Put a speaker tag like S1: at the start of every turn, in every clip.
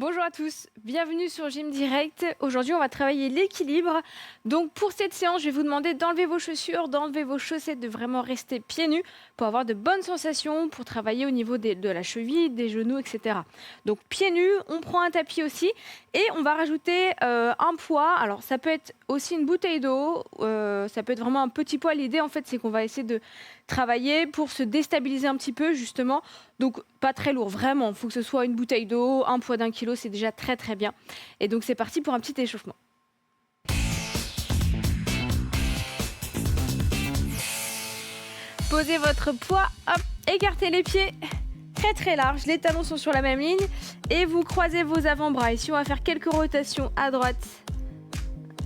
S1: Bonjour à tous, bienvenue sur Gym Direct. Aujourd'hui, on va travailler l'équilibre. Donc pour cette séance, je vais vous demander d'enlever vos chaussures, d'enlever vos chaussettes, de vraiment rester pieds nus pour avoir de bonnes sensations, pour travailler au niveau de la cheville, des genoux, etc. Donc pieds nus, on prend un tapis aussi et on va rajouter un poids. Alors ça peut être aussi une bouteille d'eau, ça peut être vraiment un petit poids. L'idée en fait, c'est qu'on va essayer de travailler pour se déstabiliser un petit peu justement. Donc pas très lourd, vraiment. Il faut que ce soit une bouteille d'eau, un poids d'1 kilo, c'est déjà très très bien. Et donc c'est parti pour un petit échauffement. Posez votre poids, hop, écartez les pieds très très large, les talons sont sur la même ligne et vous croisez vos avant-bras. Ici on va faire quelques rotations à droite,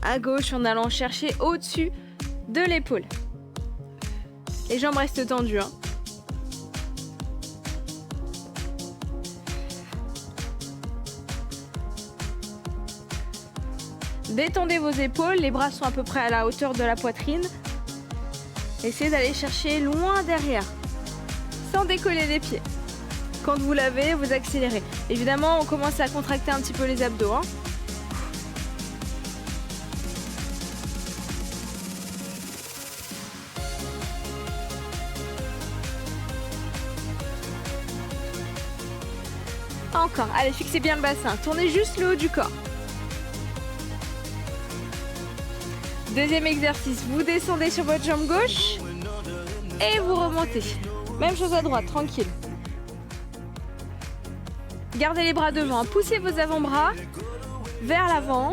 S1: à gauche en allant chercher au-dessus de l'épaule. Les jambes restent tendues, hein. Détendez vos épaules, les bras sont à peu près à la hauteur de la poitrine. Essayez d'aller chercher loin derrière, sans décoller les pieds. Quand vous l'avez, vous accélérez. Évidemment, on commence à contracter un petit peu les abdos, hein. Encore, allez, fixez bien le bassin, tournez juste le haut du corps. Deuxième exercice, vous descendez sur votre jambe gauche et vous remontez. Même chose à droite, tranquille. Gardez les bras devant, poussez vos avant-bras vers l'avant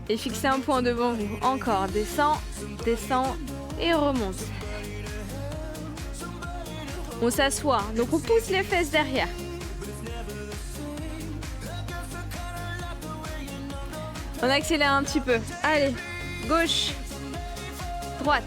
S1: et fixez un point devant vous. Encore, descend, descend et remonte. On s'assoit, donc on pousse les fesses derrière. On accélère un petit peu. Allez, gauche, droite.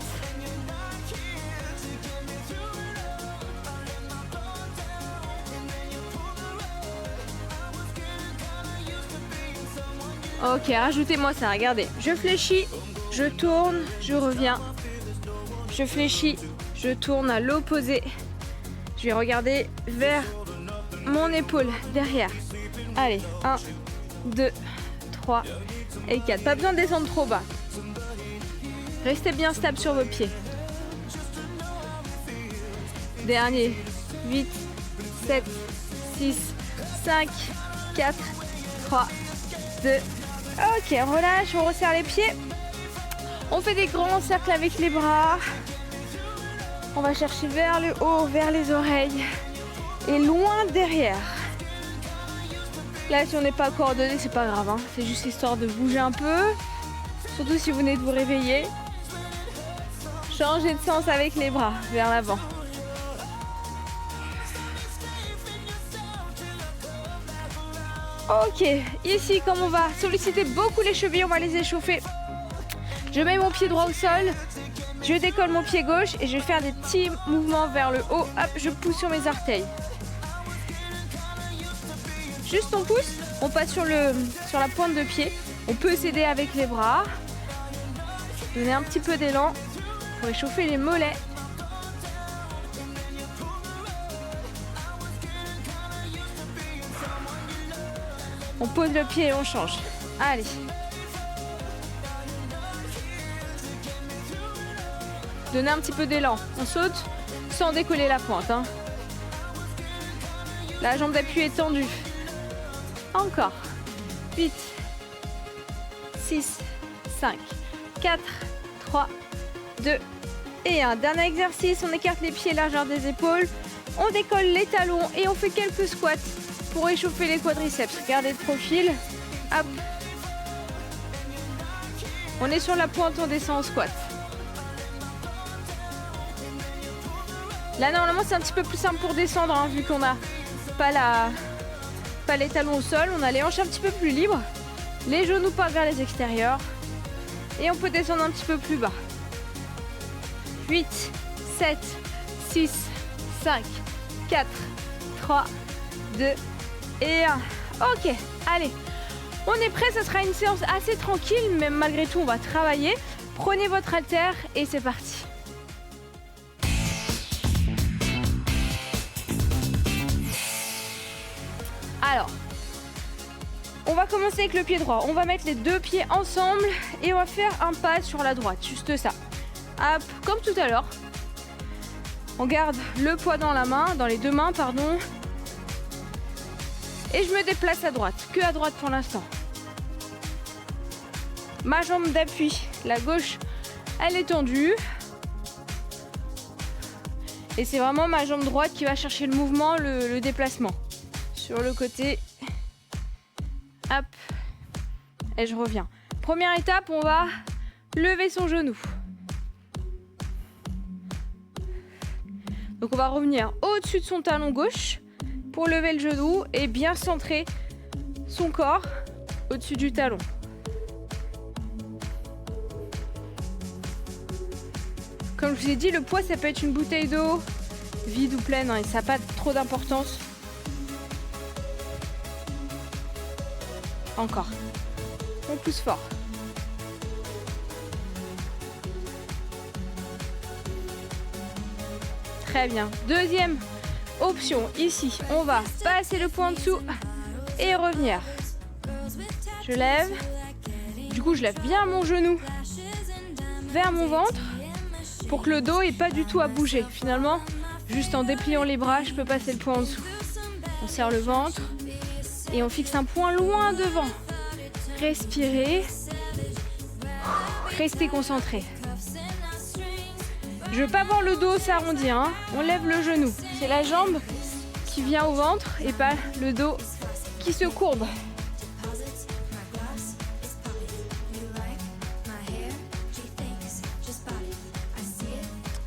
S1: Ok, rajoutez-moi ça, regardez. Je fléchis, je tourne, je reviens. Je fléchis, je tourne à l'opposé. Je vais regarder vers mon épaule, derrière. Allez, 1, 2, 3 et 4. Pas besoin de descendre trop bas. Restez bien stable sur vos pieds. Dernier. 8, 7, 6, 5, 4, 3, 2. Ok, on relâche, on resserre les pieds. On fait des grands cercles avec les bras. On va chercher vers le haut, vers les oreilles. Et loin derrière. Là, si on n'est pas coordonné, c'est pas grave, hein. C'est juste histoire de bouger un peu. Surtout si vous venez de vous réveiller. Changez de sens avec les bras, vers l'avant. Ok, ici, comme on va solliciter beaucoup les chevilles, on va les échauffer. Je mets mon pied droit au sol. Je décolle mon pied gauche et je vais faire des petits mouvements vers le haut. Hop, je pousse sur mes orteils. Juste on pousse, on passe sur la pointe de pied. On peut s'aider avec les bras. Donner un petit peu d'élan pour échauffer les mollets. On pose le pied et on change. Allez. Donnez un petit peu d'élan. On saute sans décoller la pointe, hein. La jambe d'appui est tendue. Encore. 8, 6, 5, 4, 3, 2 et 1. Dernier exercice, on écarte les pieds largeur des épaules. On décolle les talons et on fait quelques squats pour échauffer les quadriceps. Regardez le profil. Hop. On est sur la pointe, on descend en squat. Là, normalement, c'est un petit peu plus simple pour descendre, hein, vu qu'on n'a pas les talons au sol. On a les hanches un petit peu plus libres. Les genoux pas vers les extérieurs. Et on peut descendre un petit peu plus bas. 8, 7, 6, 5, 4, 3, 2 et 1. Ok, allez. On est prêt, ce sera une séance assez tranquille, mais malgré tout, on va travailler. Prenez votre haltère et c'est parti. Alors, on va commencer avec le pied droit. On va mettre les deux pieds ensemble et on va faire un pas sur la droite, juste ça. Hop, comme tout à l'heure. On garde le poids dans la main, dans les deux mains, pardon. Et je me déplace à droite, que à droite pour l'instant. Ma jambe d'appui, la gauche, elle est tendue. Et c'est vraiment ma jambe droite qui va chercher le mouvement, le déplacement. Sur le côté. Hop. Et je reviens. Première étape, on va lever son genou. Donc on va revenir au-dessus de son talon gauche pour lever le genou et bien centrer son corps au-dessus du talon. Comme je vous ai dit, le poids, ça peut être une bouteille d'eau, vide ou pleine, et ça n'a pas trop d'importance. Encore. On pousse fort. Très bien. Deuxième option, ici, on va passer le poing en dessous et revenir. Je lève. Du coup, je lève bien mon genou vers mon ventre pour que le dos n'ait pas du tout à bouger. Finalement, juste en dépliant les bras, je peux passer le poing en dessous. On serre le ventre et on fixe un point loin devant. Respirez. Restez concentré. Je veux pas voir le dos s'arrondir, hein. On lève le genou. C'est la jambe qui vient au ventre et pas le dos qui se courbe.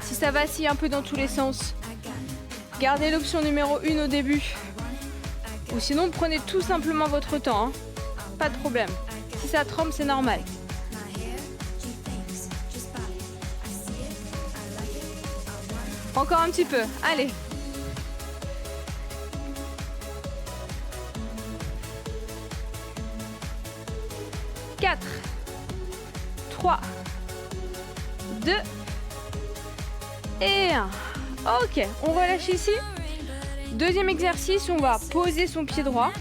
S1: Si ça vacille un peu dans tous les sens, gardez l'option numéro 1 au début. Ou sinon, prenez tout simplement votre temps, hein. Pas de problème. Si ça tremble, c'est normal. Encore un petit peu, allez. 4, 3, 2 et 1. Ok, on relâche ici. Deuxième exercice, on va poser son pied droit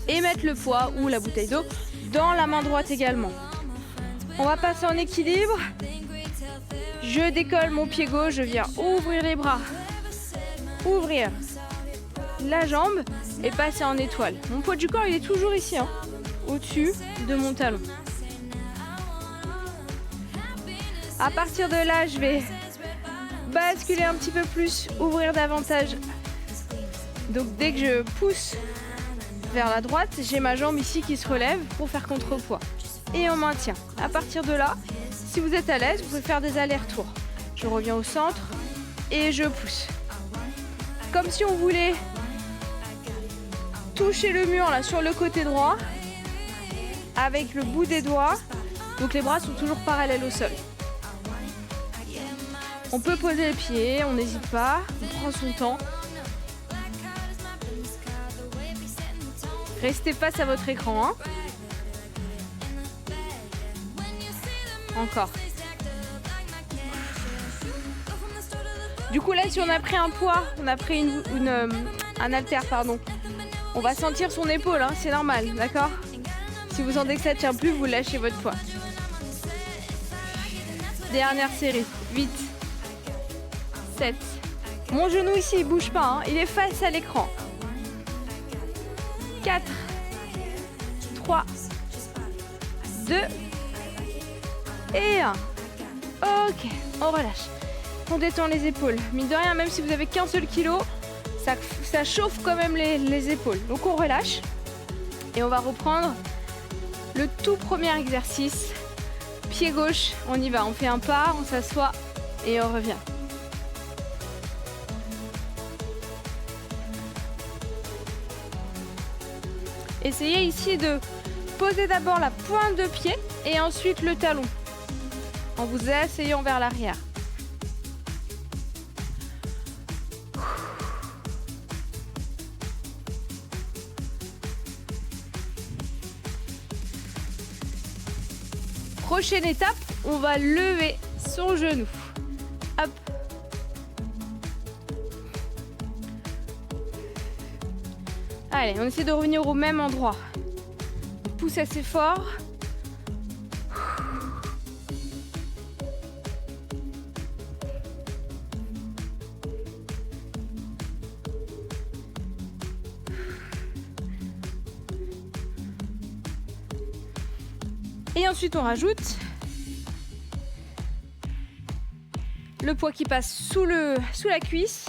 S1: et mettre le poids ou la bouteille d'eau dans la main droite également. On va passer en équilibre. Je décolle mon pied gauche, je viens ouvrir les bras, ouvrir la jambe et passer en étoile. Mon poids du corps, il est toujours ici, hein, au-dessus de mon talon. À partir de là, je vais basculer un petit peu plus, ouvrir davantage. Donc dès que je pousse vers la droite, j'ai ma jambe ici qui se relève pour faire contrepoids. Et on maintient. À partir de là, si vous êtes à l'aise, vous pouvez faire des allers-retours. Je reviens au centre et je pousse. Comme si on voulait toucher le mur là sur le côté droit avec le bout des doigts. Donc les bras sont toujours parallèles au sol. On peut poser les pieds, on n'hésite pas, on prend son temps. Restez face à votre écran, hein. Encore. Du coup là, si on a pris un poids, on a pris un haltère, pardon, on va sentir son épaule, hein, c'est normal, d'accord? Si vous sentez que ça ne tient plus, vous lâchez votre poids. Dernière série, 8, 7. Mon genou ici, il bouge pas, hein, il est face à l'écran. 4, 3, 2 et 1. Ok, on relâche. On détend les épaules. Mine de rien, même si vous avez qu'un seul kilo, ça chauffe quand même les épaules. Donc on relâche. Et on va reprendre le tout premier exercice. Pied gauche, on y va. On fait un pas, on s'assoit et on revient. Essayez ici de poser d'abord la pointe de pied et ensuite le talon, en vous asseyant vers l'arrière. Prochaine étape, on va lever son genou. Hop. Allez, on essaie de revenir au même endroit. On pousse assez fort. Et ensuite, on rajoute le poids qui passe sous la cuisse.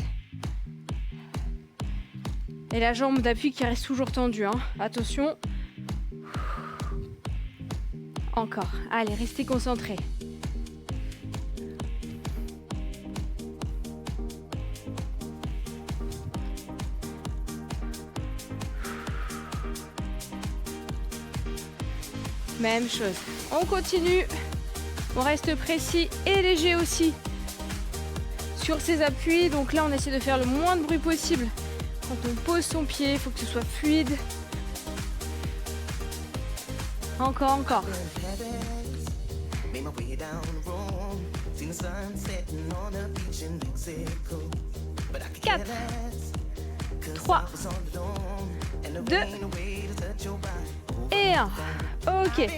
S1: Et la jambe d'appui qui reste toujours tendue. Hein. Attention. Encore. Allez, restez concentrés. Même chose. On continue. On reste précis et léger aussi sur ses appuis. Donc là, on essaie de faire le moins de bruit possible. Quand on pose son pied, il faut que ce soit fluide. Encore, encore. 4, 3, 2 et 1. Ok.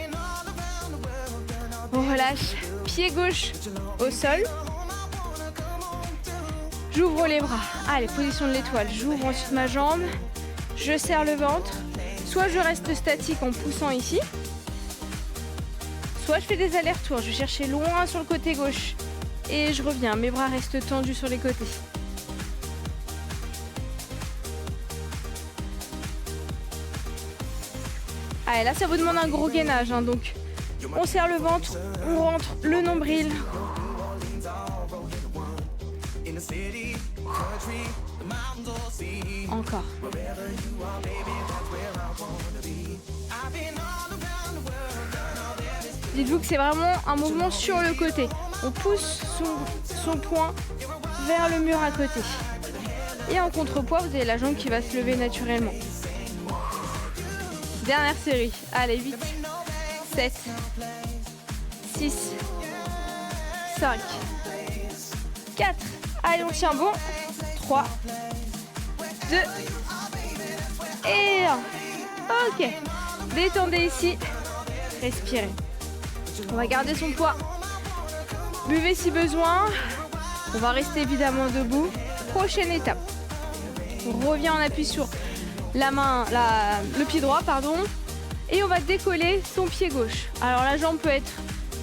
S1: On relâche. Pied gauche au sol. J'ouvre les bras. Allez, position de l'étoile. J'ouvre ensuite ma jambe. Je serre le ventre. Soit je reste statique en poussant ici. Soit je fais des allers-retours. Je vais chercher loin sur le côté gauche. Et je reviens. Mes bras restent tendus sur les côtés. Allez, là, ça vous demande un gros gainage. Hein, donc, on serre le ventre. On rentre le nombril. Encore. Dites-vous que c'est vraiment un mouvement sur le côté. On pousse son poing vers le mur à côté. Et en contrepoids, vous avez la jambe qui va se lever naturellement. Dernière série. Allez, 8, 7, 6, 5, 4. Allez, on tient bon. 3, 2 et 1. Ok. Détendez ici. Respirez. On va garder son poids. Buvez si besoin. On va rester évidemment debout. Prochaine étape. On revient en appui sur la main, le pied droit, pardon. Et on va décoller son pied gauche. Alors la jambe peut être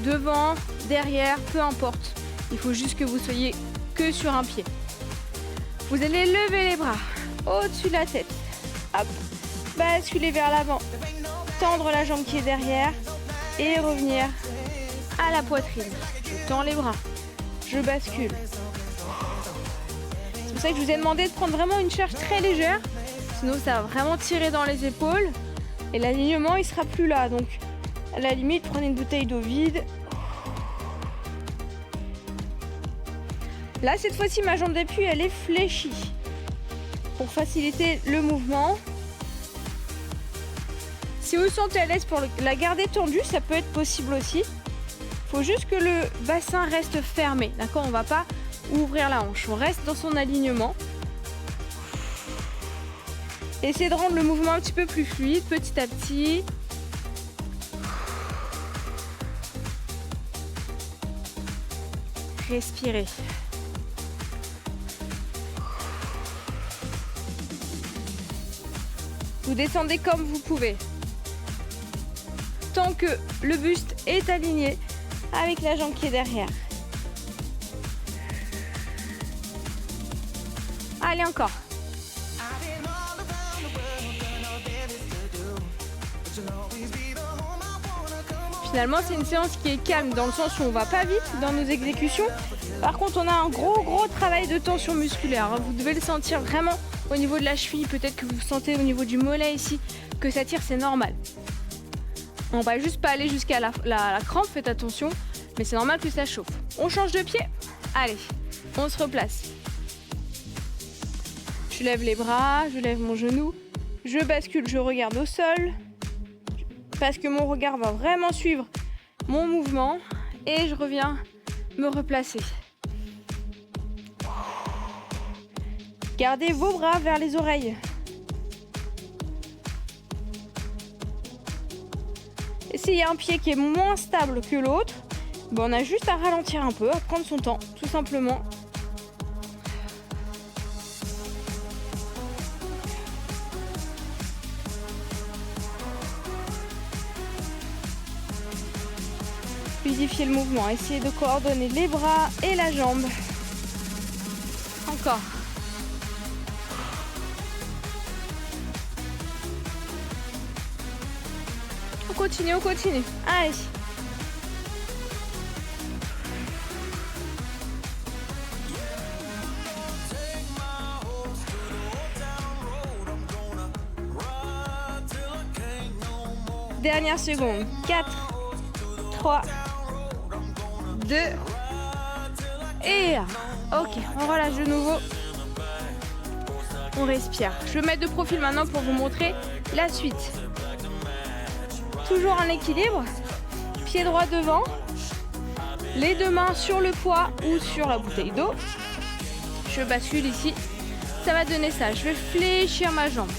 S1: devant, derrière, peu importe. Il faut juste que vous soyez que sur un pied. Vous allez lever les bras au-dessus de la tête. Hop. Basculer vers l'avant. Tendre la jambe qui est derrière. Et revenir à la poitrine. Je tends les bras. Je bascule. C'est pour ça que je vous ai demandé de prendre vraiment une charge très légère. Sinon, ça va vraiment tirer dans les épaules. Et l'alignement, il sera plus là. Donc, à la limite, prenez une bouteille d'eau vide. Là, cette fois-ci, ma jambe d'appui, elle est fléchie. Pour faciliter le mouvement. Si vous vous sentez à l'aise pour la garder tendue, ça peut être possible aussi. Il faut juste que le bassin reste fermé. D'accord ? On ne va pas ouvrir la hanche. On reste dans son alignement. Essayez de rendre le mouvement un petit peu plus fluide, petit à petit. Respirez. Vous descendez comme vous pouvez. Tant que le buste est aligné avec la jambe qui est derrière. Allez, encore. Finalement, c'est une séance qui est calme dans le sens où on va pas vite dans nos exécutions. Par contre, on a un gros travail de tension musculaire. Vous devez le sentir vraiment au niveau de la cheville. Peut-être que vous sentez au niveau du mollet ici que ça tire, c'est normal. On va juste pas aller jusqu'à la crampe, faites attention. Mais c'est normal que ça chauffe. On change de pied. Allez, on se replace. Je lève les bras, je lève mon genou. Je bascule, je regarde au sol. Parce que mon regard va vraiment suivre mon mouvement. Et je reviens me replacer. Gardez vos bras vers les oreilles. s'il y a un pied qui est moins stable que l'autre, on a juste à ralentir un peu, à prendre son temps, tout simplement. Fluidifier le mouvement, essayer de coordonner les bras et la jambe. Encore. On continue, on continue. Allez. Dernière seconde. 4, 3, 2 et 1. Ok, on relâche de nouveau. On respire. Je vais me mettre de profil maintenant pour vous montrer la suite. Toujours en équilibre. Pied droit devant. Les deux mains sur le poids ou sur la bouteille d'eau. Je bascule ici. Ça va donner ça. Je vais fléchir ma jambe.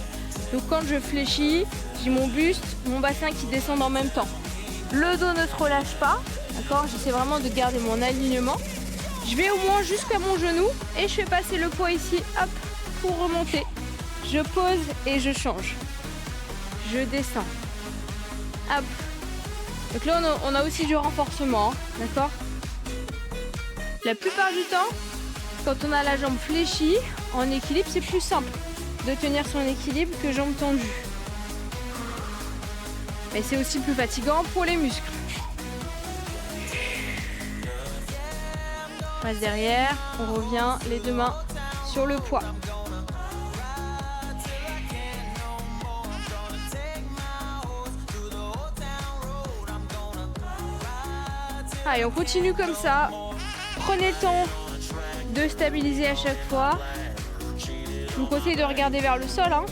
S1: Donc quand je fléchis, j'ai mon buste, mon bassin qui descendent en même temps. Le dos ne se relâche pas. D'accord, j'essaie vraiment de garder mon alignement. Je vais au moins jusqu'à mon genou et je fais passer le poids ici, hop, pour remonter. Je pose et je change. Je descends. Hop. Donc là, on a aussi du renforcement, hein, d'accord? La plupart du temps, quand on a la jambe fléchie, en équilibre, c'est plus simple de tenir son équilibre que jambe tendue. Mais c'est aussi plus fatigant pour les muscles. Passe derrière, on revient, les deux mains sur le poids. Allez, on continue comme ça. Prenez le temps de stabiliser à chaque fois. Je vous conseille de regarder vers le sol, hein.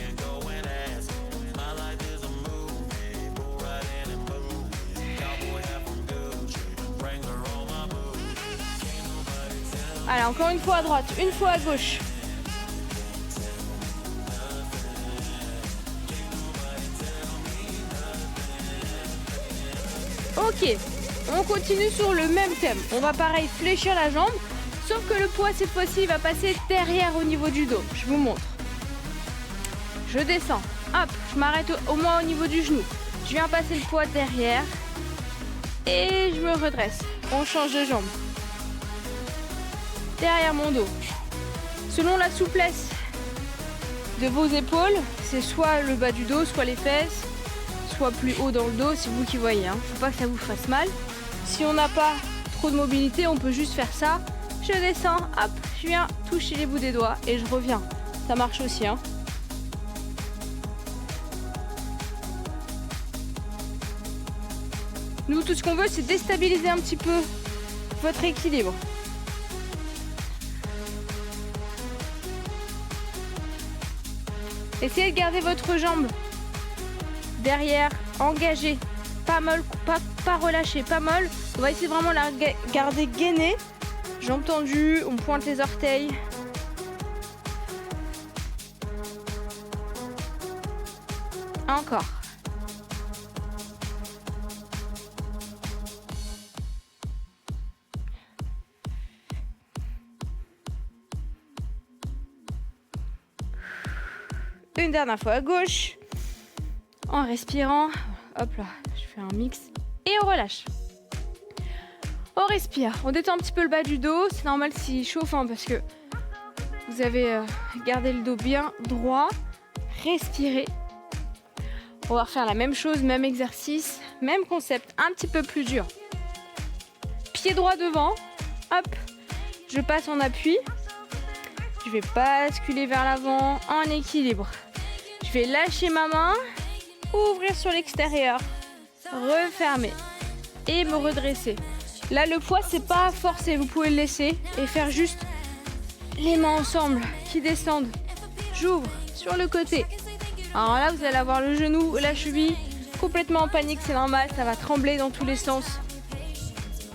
S1: Allez, encore une fois à droite, une fois à gauche. Ok, on continue sur le même thème. On va pareil fléchir la jambe, sauf que le poids cette fois-ci va passer derrière au niveau du dos. Je vous montre. Je descends, hop, je m'arrête au moins au niveau du genou. Je viens passer le poids derrière et je me redresse. On change de jambe. Derrière mon dos. Selon la souplesse de vos épaules, c'est soit le bas du dos, soit les fesses, soit plus haut dans le dos, c'est vous qui voyez. Hein. Faut pas que ça vous fasse mal. Si on n'a pas trop de mobilité, on peut juste faire ça. Je descends, hop, je viens toucher les bouts des doigts et je reviens. Ça marche aussi. Hein. Nous, tout ce qu'on veut, c'est déstabiliser un petit peu votre équilibre. Essayez de garder votre jambe derrière, engagée, pas molle, pas relâchée, pas molle. On va essayer de vraiment la garder gainée. Jambes tendues, on pointe les orteils. Encore. Une dernière fois à gauche. En respirant. Hop là, je fais un mix. Et on relâche. On respire. On détend un petit peu le bas du dos. C'est normal s'il chauffe hein, parce que vous avez gardé le dos bien droit. Respirez. On va refaire la même chose, même exercice, même concept, un petit peu plus dur. Pied droit devant. Hop. Je passe en appui. Je vais basculer vers l'avant en équilibre. Je vais lâcher ma main, ouvrir sur l'extérieur, refermer et me redresser. Là, le poids, c'est pas forcé. Vous pouvez le laisser et faire juste les mains ensemble qui descendent. J'ouvre sur le côté. Alors là, vous allez avoir le genou, la cheville complètement en panique. C'est normal, ça va trembler dans tous les sens.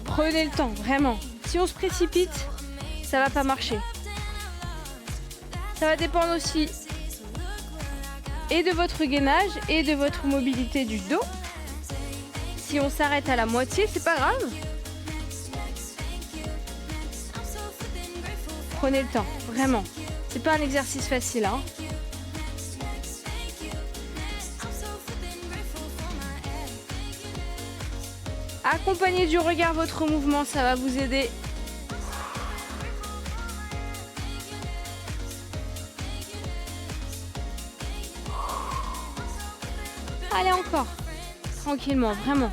S1: Prenez le temps, vraiment. Si on se précipite, ça va pas marcher. Ça va dépendre aussi et de votre gainage et de votre mobilité du dos. Si on s'arrête à la moitié, c'est pas grave. Prenez le temps, vraiment. C'est pas un exercice facile, hein. Accompagnez du regard votre mouvement, ça va vous aider. Allez, encore. Tranquillement, vraiment.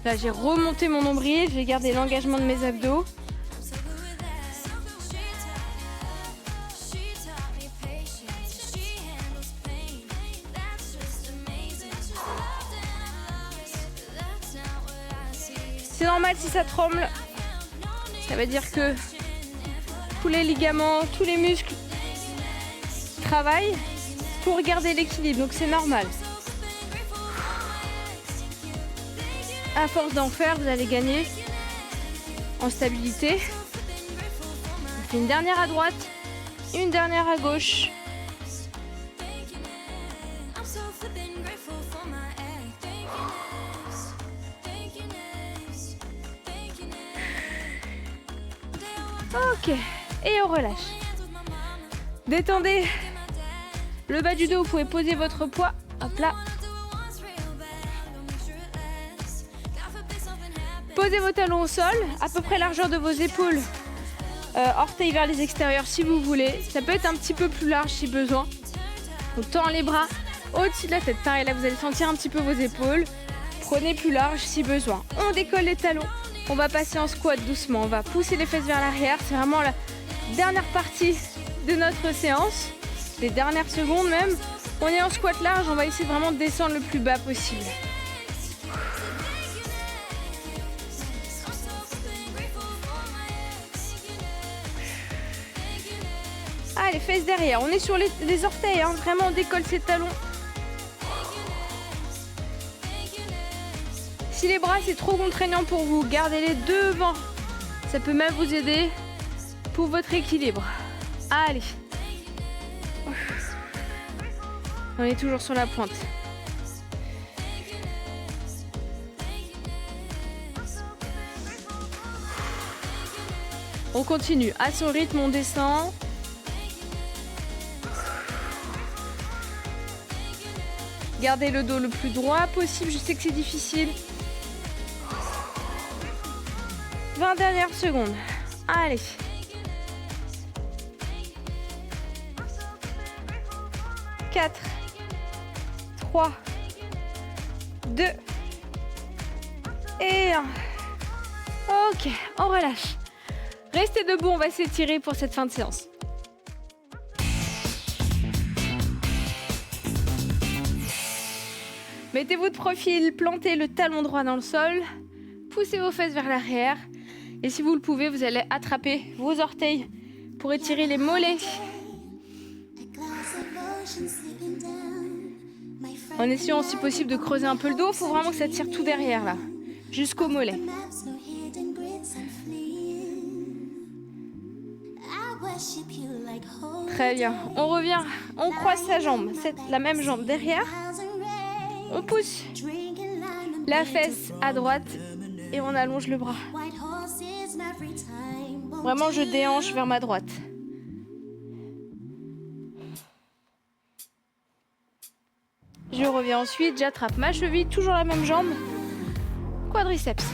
S1: Là, j'ai remonté mon nombril, j'ai gardé l'engagement de mes abdos. C'est normal si ça tremble. Ça veut dire que tous les ligaments, tous les muscles travaillent pour garder l'équilibre, donc c'est normal. À force d'en faire, vous allez gagner en stabilité. On fait une dernière à droite, une dernière à gauche. Ok, et on relâche. Détendez le bas du dos, vous pouvez poser votre poids. Hop là. Posez vos talons au sol, à peu près largeur de vos épaules. Orteils vers les extérieurs si vous voulez. Ça peut être un petit peu plus large si besoin. On tend les bras au-dessus de la tête. Pareil, là vous allez sentir un petit peu vos épaules. Prenez plus large si besoin. On décolle les talons. On va passer en squat doucement. On va pousser les fesses vers l'arrière. C'est vraiment la dernière partie de notre séance. Les dernières secondes même. On est en squat large. On va essayer vraiment de descendre le plus bas possible. Ah, les fesses derrière. On est sur les orteils. Hein. Vraiment, on décolle ses talons. Si les bras c'est trop contraignant pour vous, gardez-les devant. Ça peut même vous aider pour votre équilibre. Allez. On est toujours sur la pointe. On continue. À son rythme, on descend. Gardez le dos le plus droit possible. Je sais que c'est difficile. 20 dernières secondes. Allez. Quatre, 3, 2 et 1. Ok, on relâche. Restez debout, on va s'étirer pour cette fin de séance. Mettez-vous de profil, plantez le talon droit dans le sol, poussez vos fesses vers l'arrière. Et si vous le pouvez, vous allez attraper vos orteils pour étirer les mollets. En essayant si possible de creuser un peu le dos, il faut vraiment que ça tire tout derrière là, jusqu'au mollet. Très bien, on revient, on croise sa jambe, c'est la même jambe derrière. On pousse la fesse à droite et on allonge le bras. Vraiment, je déhanche vers ma droite. Je reviens ensuite, j'attrape ma cheville, toujours la même jambe. Quadriceps.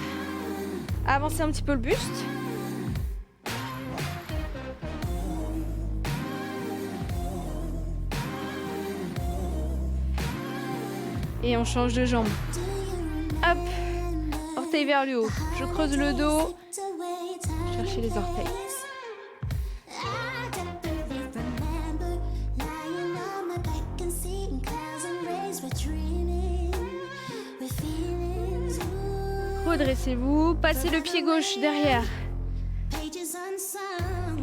S1: Avancez un petit peu le buste. Et on change de jambe. Hop, orteil vers le haut. Je creuse le dos. Cherchez les orteils. Redressez-vous. Passez le pied gauche derrière.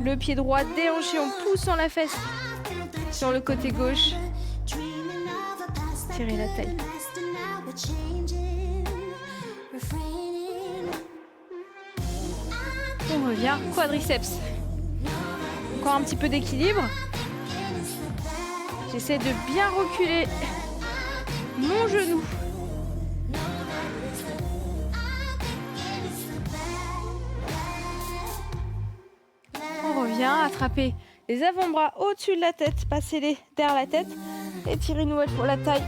S1: Le pied droit déhanché en poussant la fesse sur le côté gauche. Tirez la taille. On revient, quadriceps. Encore un petit peu d'équilibre. J'essaie de bien reculer mon genou. On revient, attrapez les avant-bras au-dessus de la tête, passez-les derrière la tête, étirez une nouvelle fois la taille.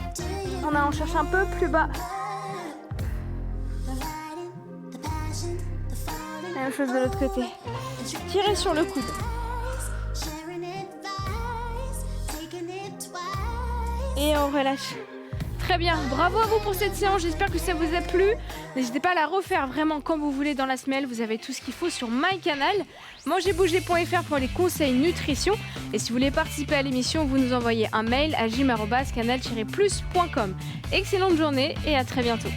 S1: On cherche un peu plus bas. Même chose de l'autre côté. Tirez sur le coude. Et on relâche. Très bien, bravo à vous pour cette séance, j'espère que ça vous a plu. N'hésitez pas à la refaire vraiment quand vous voulez dans la semaine, vous avez tout ce qu'il faut sur MyCanal. Mangerbouger.fr pour les conseils nutrition. Et si vous voulez participer à l'émission, vous nous envoyez un mail à gym@canal-plus.com. Excellente journée et à très bientôt.